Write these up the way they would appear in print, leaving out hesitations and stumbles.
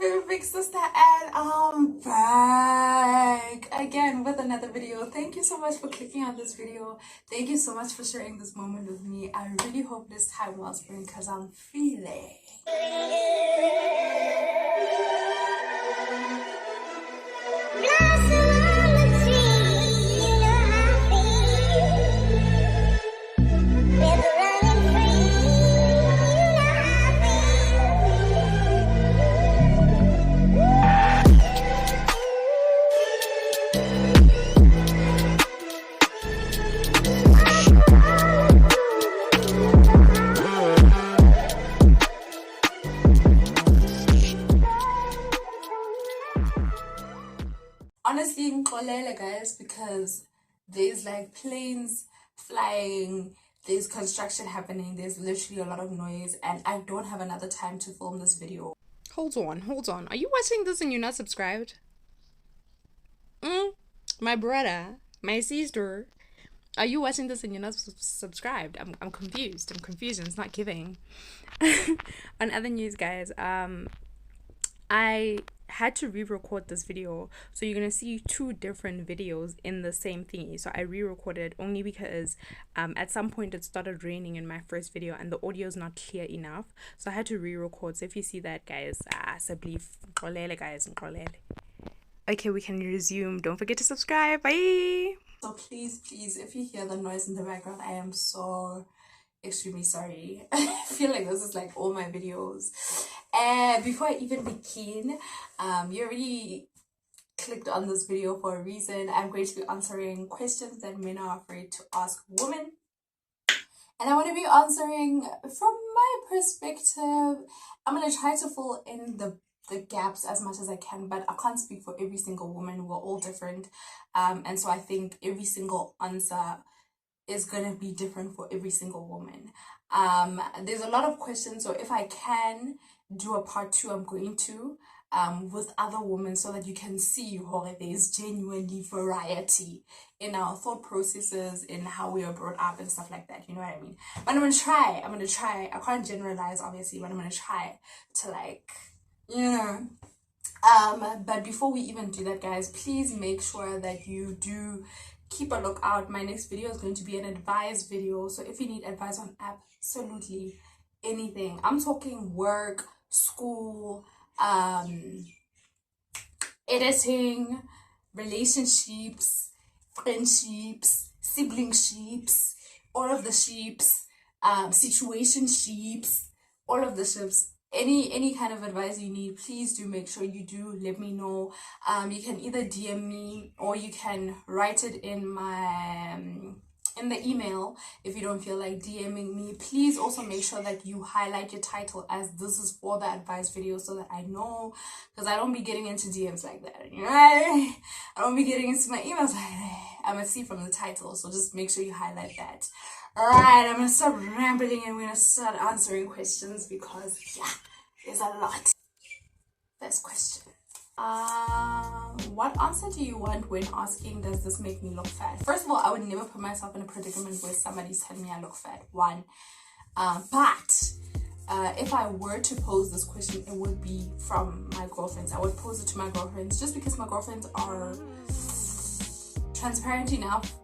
favorite big sister, and I'm back again with another video. Thank you so much for clicking on this video. Thank you so much for sharing this moment with me. I really hope this time will spring because I'm feeling. Honestly, ngixolele guys, because there's like planes flying, there's construction happening, there's literally a lot of noise, and I don't have another time to film this video. Hold on. Are you watching this and you're not subscribed? My brother, my sister, are you watching this and you're not subscribed? I'm confused. And it's not giving. On other news, guys, I had to re-record this video, so you're gonna see two different videos in the same thingy. So I re-recorded only because at some point it started raining in my first video and the audio is not clear enough, so I had to re-record. So if you see that, guys, okay, we can resume. Don't forget to subscribe. Bye. So please, if you hear the noise in the background, I am so extremely sorry. I feel like this is like all my videos. And before I even begin, you already clicked on this video for a reason. I'm going to be answering questions that men are afraid to ask women, and I want to be answering from my perspective. I'm going to try to fill in the gaps as much as I can, but I can't speak for every single woman. We're all different, and so I think every single answer is gonna be different for every single woman. There's a lot of questions, so if I can do a part 2, I'm going to with other women, so that you can see how there's genuinely variety in our thought processes, in how we are brought up and stuff like that, you know what I mean? But I'm gonna try. I can't generalize obviously, but I'm gonna try to, like, you know. But before we even do that, guys, please make sure that you do keep a lookout. My next video is going to be an advice video, so if you need advice on absolutely anything, I'm talking work, school, editing, relationships, friendships, sibling sheeps, all of the sheeps, situation sheeps, all of the ships. Any kind of advice you need, please do make sure you do let me know. You can either DM me or you can write it in my in the email if you don't feel like DMing me. Please also make sure that you highlight your title as this is for the advice video, so that I know, because I don't be getting into DMs like that, you know? I don't be getting into my emails like that. I'm gonna see from the title, so just make sure you highlight that. Alright, I'm gonna stop rambling and we're gonna start answering questions, because yeah, there's a lot. First question. What answer do you want when asking, does this make me look fat? First of all, I would never put myself in a predicament where somebody's telling me I look fat, one. But if I were to pose this question, it would be from my girlfriends. I would pose it to my girlfriends, just because my girlfriends are transparent enough,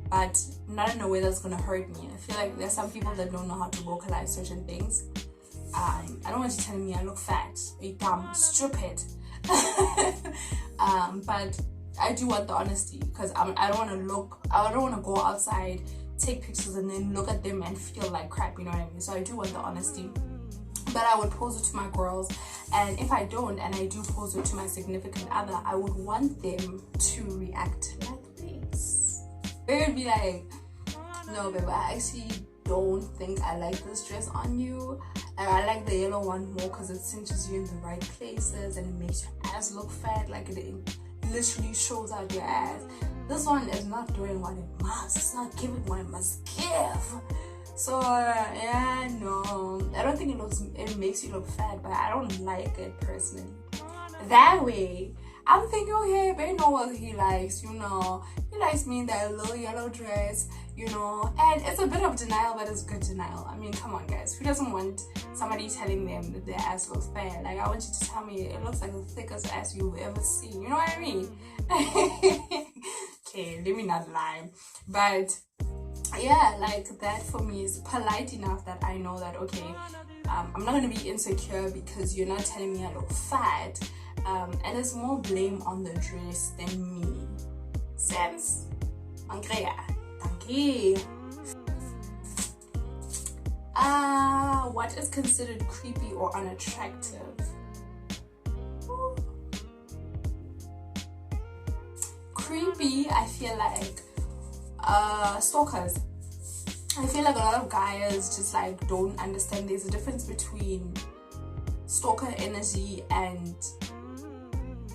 but not in a way that's gonna hurt me. I feel like there's some people that don't know how to vocalize certain things. I don't want you telling me I look fat, you dumb, stupid. But I do want the honesty, because I don't want to go outside, take pictures, and then look at them and feel like crap, you know what I mean? So I do want the honesty. But I would pose it to my girls, and if I don't, and I do pose it to my significant other, I would want them to react like this. They would be like, no babe, I actually don't think I like this dress on you. I like the yellow one more because it cinches you in the right places and it makes your ass look fat, like it literally shows out your ass. This one is not doing what it must. It's not giving what it must give. So yeah, no, I don't think it makes you look fat, but I don't like it personally. That way I'm thinking, okay, they know what he likes, you know. He likes me in that little yellow dress, you know. And it's a bit of denial, but it's good denial. I mean, come on, guys. Who doesn't want somebody telling them that their ass looks fat? Like, I want you to tell me it looks like the thickest ass you've ever seen. You know what I mean? Okay, let me not lie. But yeah, like that for me is polite enough that I know that, okay, I'm not going to be insecure because you're not telling me I look fat. And it's more blame on the dress than me. Sense? Andrea. Thank you. What is considered creepy or unattractive? Creepy, I feel like stalkers. I feel like a lot of guys just like don't understand there's a difference between stalker energy and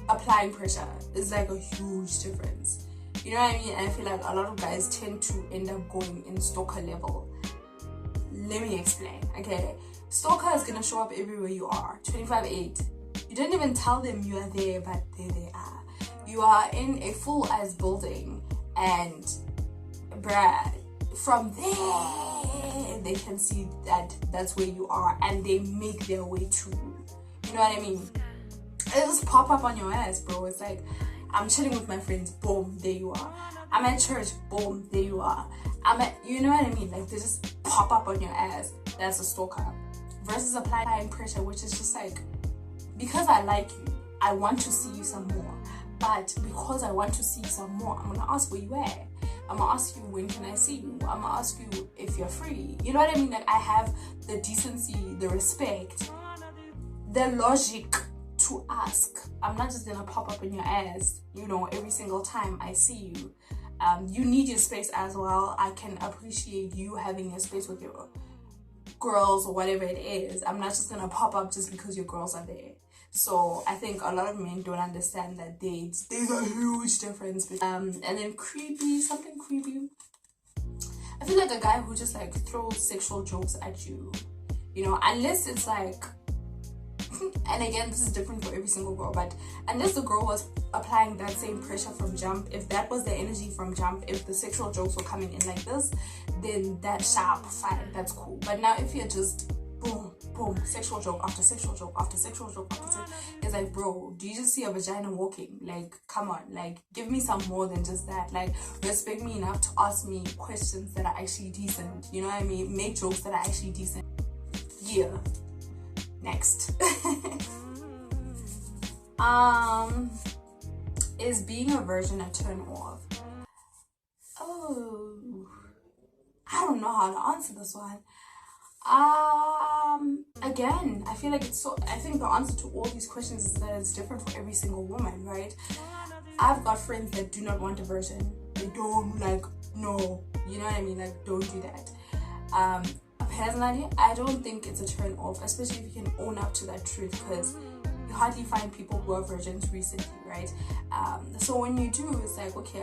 applying pressure. It's like a huge difference. You know what I mean? And I feel like a lot of guys tend to end up going in stalker level. Let me explain, okay? Stalker is gonna show up everywhere you are, 24/8. You don't even tell them you are there, but there they are. You are in a full-ass building, and bruh, from there, they can see that that's where you are, and they make their way to you. You know what I mean? It just pop up on your ass, bro. It's like, I'm chilling with my friends, boom, there you are. I'm at church, boom, there you are. You know what I mean? Like, they just pop up on your ass. That's a stalker. Versus applying pressure, which is just like, because I like you, I want to see you some more. But because I want to see you some more, I'm gonna ask where you at. I'm gonna ask you, when can I see you? I'm gonna ask you if you're free. You know what I mean? Like, I have the decency, the respect, the logic to ask. I'm not just gonna pop up in your ass, you know, every single time I see you. You need your space as well. I can appreciate you having your space with your girls or whatever it is. I'm not just gonna pop up just because your girls are there. So I think a lot of men don't understand that there's a huge difference. And then creepy, something creepy. I feel like a guy who just like throws sexual jokes at you, you know, unless it's like, and again, this is different for every single girl, but unless the girl was applying that same pressure from jump, if that was the energy from jump, if the sexual jokes were coming in like this, then that's sharp, fine, that's cool. But now if you're just boom, boom, sexual joke after sexual joke after sexual joke after sexual, it's like, bro, do you just see a vagina walking? Like, come on, like, give me some more than just that. Like, respect me enough to ask me questions that are actually decent. You know what I mean? Make jokes that are actually decent. Yeah. Next. Is being a virgin a turn off? Oh, I don't know how to answer this one. Again, I feel like I think the answer to all these questions is that it's different for every single woman, right? I've got friends that do not want a virgin. They don't, like, no, you know what I mean? Like, don't do that. Personally, I don't think it's a turn off, especially if you can own up to that truth, because you hardly find people who are virgins recently, right? So when you do, it's like, okay,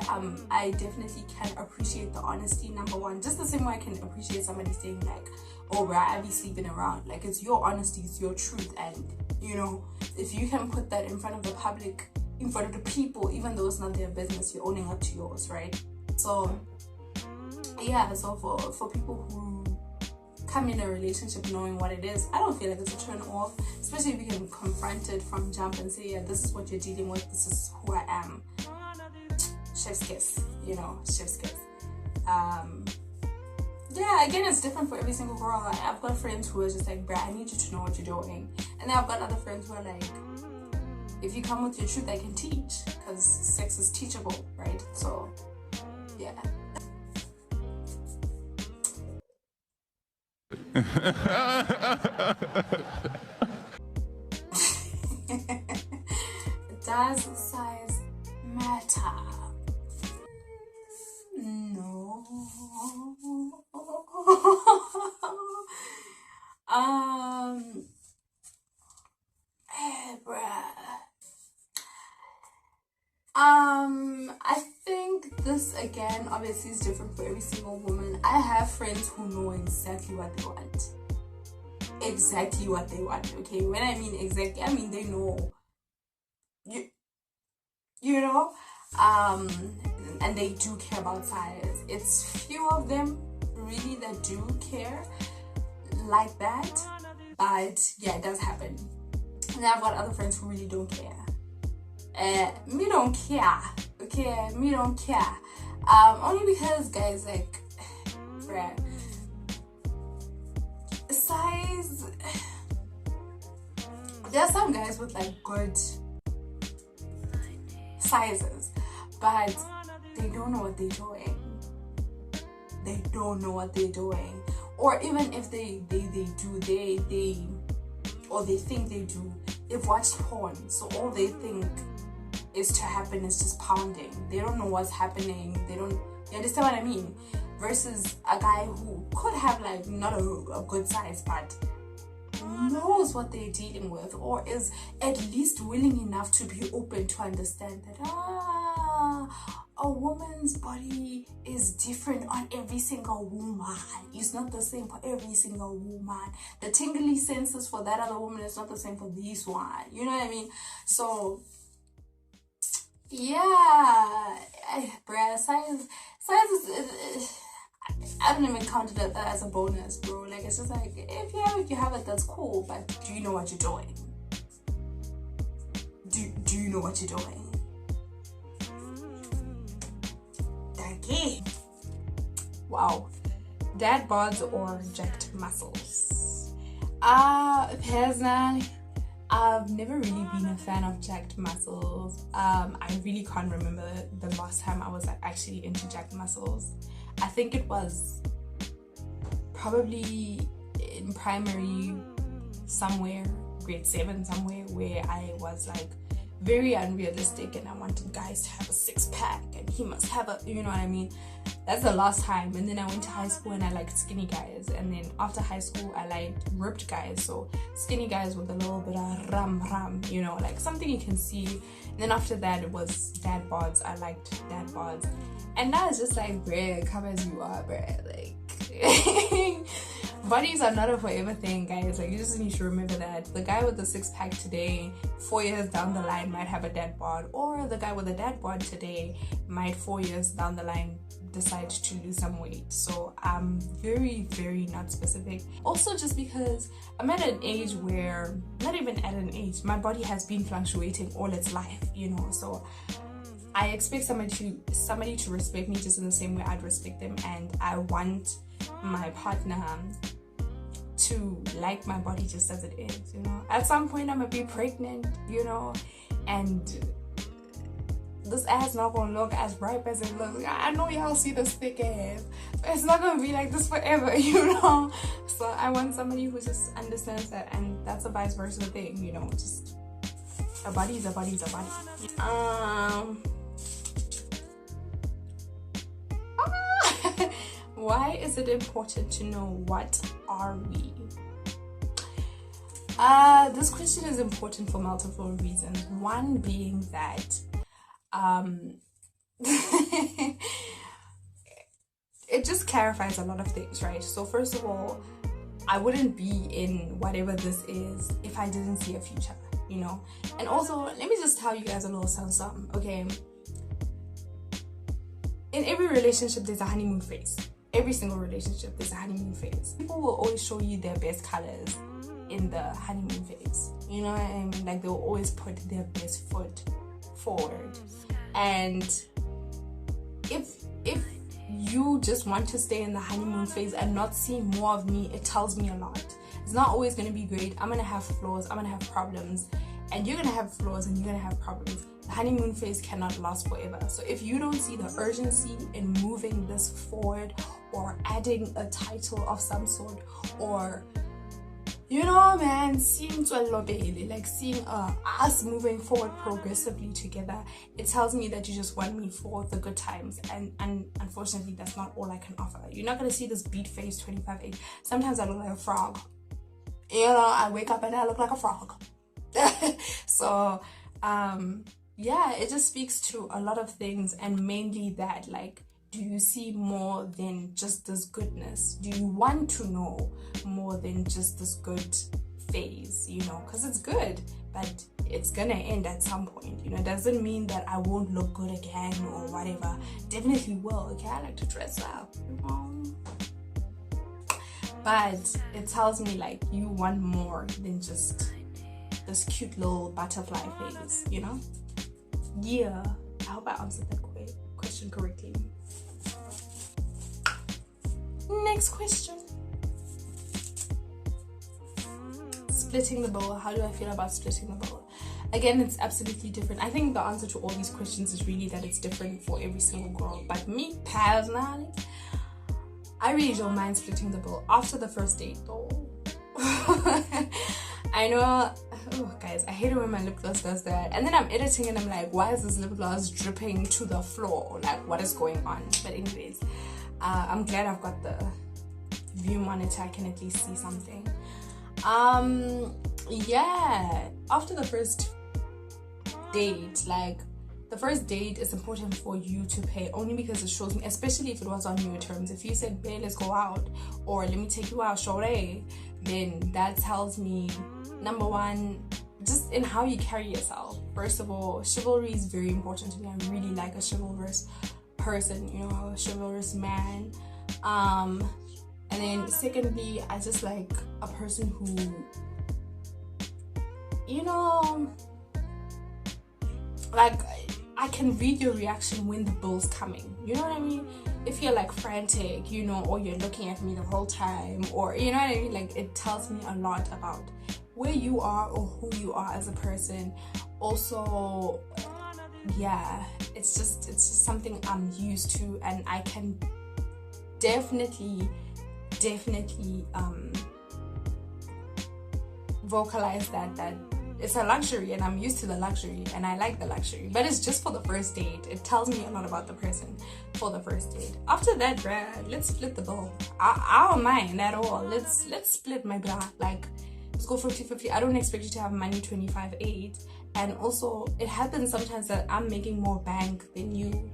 I definitely can appreciate the honesty, number one, just the same way I can appreciate somebody saying like, oh, bro, I be sleeping around. Like, it's your honesty, it's your truth, and you know, if you can put that in front of the public, in front of the people, even though it's not their business, you're owning up to yours, right? So yeah, so for people who come in a relationship knowing what it is, I don't feel like it's a turn off, especially if you can confront it from jump and say, yeah, this is what you're dealing with, this is who I am. Chef's kiss, you know, chef's kiss. Yeah, again, it's different for every single girl. I've got friends who are just like, bruh, I need you to know what you're doing. And then I've got other friends who are like, if you come with your truth, I can teach, because sex is teachable, right? So yeah. Does size matter? No. Bruh. I think this again obviously is different for every single woman. I have friends who know exactly what they want. Exactly what they want, okay? When I mean exactly, I mean they know. you know. And they do care about size. It's few of them really that do care like that, but yeah, it does happen. And I've got other friends who really don't care. Me don't care, okay? Me don't care. Only because, guys, like, bruh, size. There are some guys with like good sizes, but they don't know what they're doing. They don't know what they're doing. Or even if they do, or they think they do, they've watched porn, so all they think is to happen is just pounding. They don't know what's happening. You understand what I mean? Versus a guy who could have like not a good size, but knows what they're dealing with, or is at least willing enough to be open to understand that a woman's body is different on every single woman. It's not the same for every single woman. The tingly senses for that other woman is not the same for this one. You know what I mean? So yeah, bruh, size is, I don't even count it as a bonus, bro. Like, it's just like, if you have it, that's cool, but do you know what you're doing? Do you know what you're doing? Okay. Wow. Dad bods or jacked muscles? Personally, I've never really been a fan of jacked muscles. I really can't remember the last time I was actually into jacked muscles. I think it was probably in primary somewhere, grade 7 somewhere, where I was like very unrealistic and I wanted guys to have a 6-pack and he must have a, you know what I mean? That's the last time. And then I went to high school and I liked skinny guys, and then after high school I liked ripped guys, so skinny guys with a little bit of ram, you know, like something you can see. And then after that it was dad bods. I liked dad bods. And now it's just like, bruh, come as you are, bruh. Like, bodies are not a forever thing, guys. Like, you just need to remember that. The guy with the 6-pack today, 4 years down the line, might have a dad bod. Or the guy with a dad bod today might 4 years down the line decide to lose some weight. So I'm very, very not specific. Also, just because I'm at an age where, not even at an age, my body has been fluctuating all its life, you know. So I expect somebody to respect me just in the same way I'd respect them, and I want my partner to like my body just as it is, you know. At some point I'm gonna be pregnant, you know, and this ass not gonna look as ripe as it looks. I know y'all see this thick ass, but it's not gonna be like this forever, you know. So I want somebody who just understands that, and that's a vice versa thing, you know. Just a body is a body is a body. Why is it important to know what are we? This question is important for multiple reasons. One being that it just clarifies a lot of things, right? So first of all, I wouldn't be in whatever this is if I didn't see a future, you know. And also, let me just tell you guys a little something, okay? In every relationship, there's a honeymoon phase. Every single relationship, there's a honeymoon phase. People will always show you their best colors in the honeymoon phase. You know what I mean? Like, they'll always put their best foot forward. And if you just want to stay in the honeymoon phase and not see more of me, it tells me a lot. It's not always going to be great. I'm going to have flaws. I'm going to have problems. And you're going to have flaws and you're going to have problems. The honeymoon phase cannot last forever. So if you don't see the urgency in moving this forward, or adding a title of some sort, or, you know, man, seeing like seeing us moving forward progressively together, it tells me that you just want me for the good times. And unfortunately, that's not all I can offer. You're not going to see this beat face 25-8. Sometimes I look like a frog. You know, I wake up and I look like a frog. So, yeah, it just speaks to a lot of things, and mainly that, like, do you see more than just this goodness? Do you want to know more than just this good phase, you know? Because it's good, but it it's gonna end at some point. You know, it doesn't mean that I won't look good again or whatever. Definitely will. Okay, I like to dress up, you know. But it tells me like you want more than just this cute little butterfly phase, you know? Yeah, I hope I answered that question correctly. Next question. Splitting the bill. How do I feel about splitting the bill? Again, it's absolutely different. I think the answer to all these questions is really that it's different for every single girl. But me, personally, I really don't mind splitting the bill after the first date, though. I know, guys, I hate it when my lip gloss does that. And then I'm editing and I'm like, why is this lip gloss dripping to the floor? Like, what is going on? But anyways, I'm glad I've got the view monitor. I can at least see something. Yeah, after the first date, like, the first date is important for you to pay, only because it shows me, especially if it was on your terms. If you said, babe, let's go out, or let me take you out, shore, then that tells me, number one, just in how you carry yourself. First of all, chivalry is very important to me. I really like a chivalrous person, you know, a chivalrous man. And then secondly, I just like a person who, you know, like, I can read your reaction when the bill's coming. You know what I mean? If you're like frantic, you know, or you're looking at me the whole time, or, you know what I mean? Like, it tells me a lot about where you are or who you are as a person. Also, yeah, it's just something I'm used to, and I can definitely vocalize that it's a luxury, and I'm used to the luxury, and I like the luxury. But it's just for the first date. It tells me a lot about the person for the first date. After that, bruh, let's split the bill. I don't mind at all. Let's split my bra. Like, let's go 50-50. I don't expect you to have money 25-8. And also, it happens sometimes that I'm making more bank than you,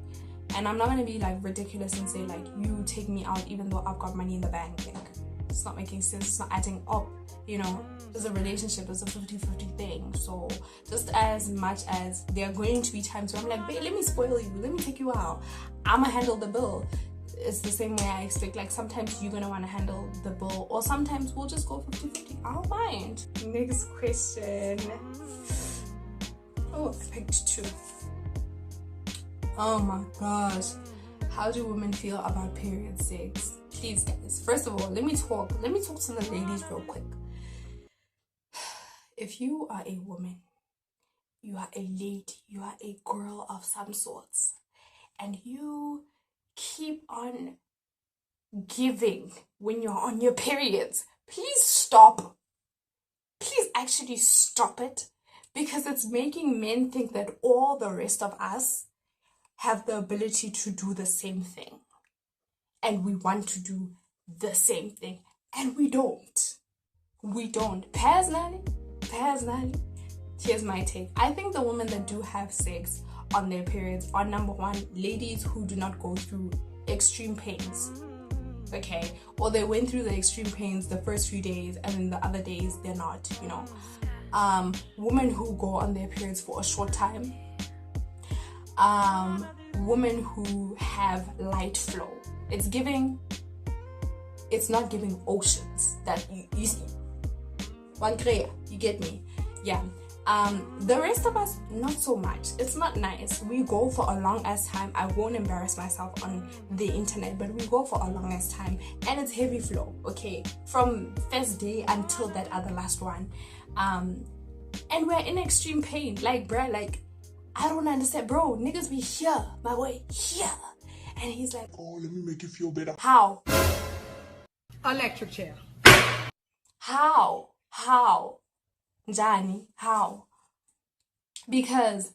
and I'm not gonna be like ridiculous and say like, you take me out even though I've got money in the bank. Like, it's not making sense. It's not adding up. You know, it's a relationship. It's a 50-50 thing. So just as much as there are going to be times where I'm like, babe, let me spoil you, let me take you out, I'ma handle the bill. It's the same way I expect, like, sometimes you're gonna want to handle the bill, or sometimes we'll just go 50-50. I don't mind. Next question. Oh, I picked 2. Oh my gosh. How do women feel about period sex? Please, guys, first of all, let me talk to the ladies real quick. If you are a woman, you are a lady, you are a girl of some sorts, and you keep on giving when you're on your periods, please stop. Please actually stop it, because it's making men think that all the rest of us have the ability to do the same thing, and we want to do the same thing, and we don't. Personally, here's my take. I think the women that do have sex on their periods are, number one, ladies who do not go through extreme pains, okay? Or they went through the extreme pains the first few days, and then the other days they're not, you know. Women who go on their periods for a short time. Women who have light flow. It's not giving oceans that you see. You get me? Yeah. The rest of us, not so much. It's not nice. We go for a long ass time. I won't embarrass myself on the internet, but we go for a long ass time, and it's heavy flow, okay? From first day until that other last one. And we're in extreme pain. Like, bruh, like, I don't understand, bro. Niggas be here, my way, here. And he's like, oh, let me make you feel better. How? Electric chair. How? Johnny, how? Because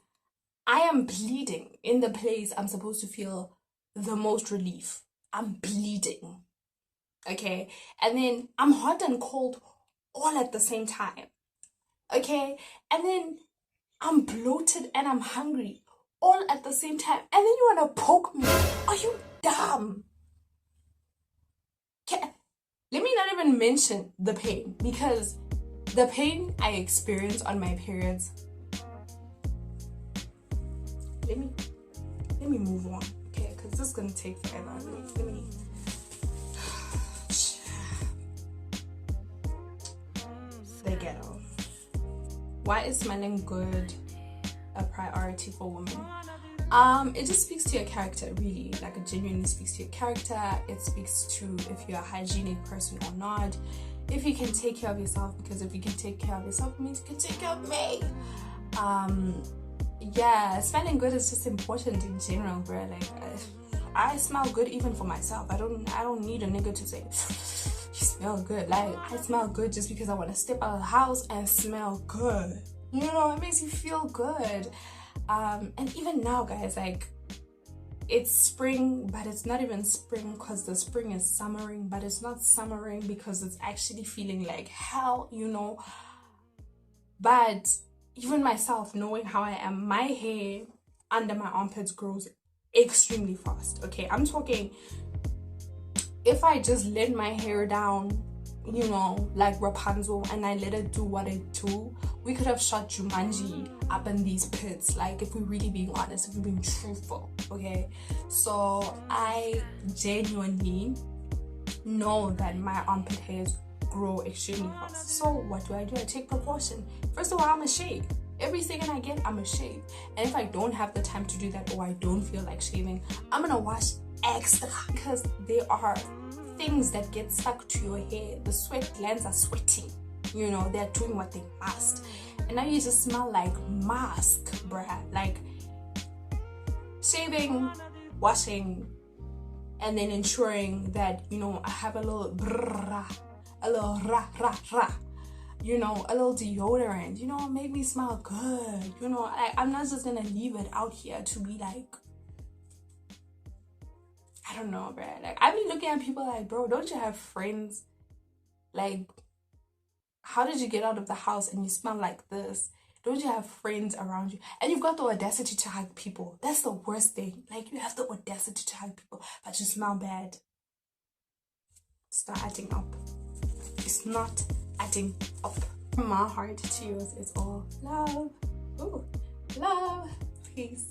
I am bleeding in the place I'm supposed to feel the most relief. I'm bleeding. Okay? And then I'm hot and cold all at the same time. Okay? And then I'm bloated and I'm hungry all at the same time. And then you want to poke me. Are you dumb? Let me not even mention the pain, because the pain I experience on my periods, let me move on, okay? Because this is gonna take forever. Let me. The ghetto. Why is smelling good a priority for women? It just speaks to your character, really. Like, it genuinely speaks to your character. It speaks to if you're a hygienic person or not. If you can take care of yourself, because if you can take care of yourself, it means you can take care of me. Yeah, smelling good is just important in general, bro. Like, I smell good even for myself. I don't need a nigga to say, you smell good. Like, I smell good just because I want to step out of the house and smell good. You know, it makes you feel good. And even now, guys, like, it's spring, but it's not even spring because the spring is summering, but it's not summering because it's actually feeling like hell, you know. But even myself, knowing how I am, my hair under my armpits grows extremely fast, okay? I'm talking, if I just let my hair down, you know, like Rapunzel, and I let it do what it do, we could have shot Jumanji up in these pits, like, if we're really being honest, if we're being truthful, okay? So I genuinely know that my armpit hairs grow extremely fast. So what do? I take precaution. First of all, I'm a shave. Every second I get, I'm a shave. And if I don't have the time to do that, or I don't feel like shaving, I'm gonna wash extra, because there are things that get stuck to your hair. The sweat glands are sweating, you know, they're doing what they must, and now you just smell like mask, bruh. Like, shaving, washing, and then ensuring that, you know, I have a little you know, a little deodorant, you know, make me smell good, you know. Like, I'm not just gonna leave it out here to be like, I don't know, bro. Like, I be looking at people like, bro, don't you have friends? Like, how did you get out of the house and you smell like this? Don't you have friends around you? And you've got the audacity to hug people. That's the worst thing. Like, you have the audacity to hug people, but you smell bad. It's not adding up. It's not adding up. From my heart to yours, it's all love. Ooh, love, peace.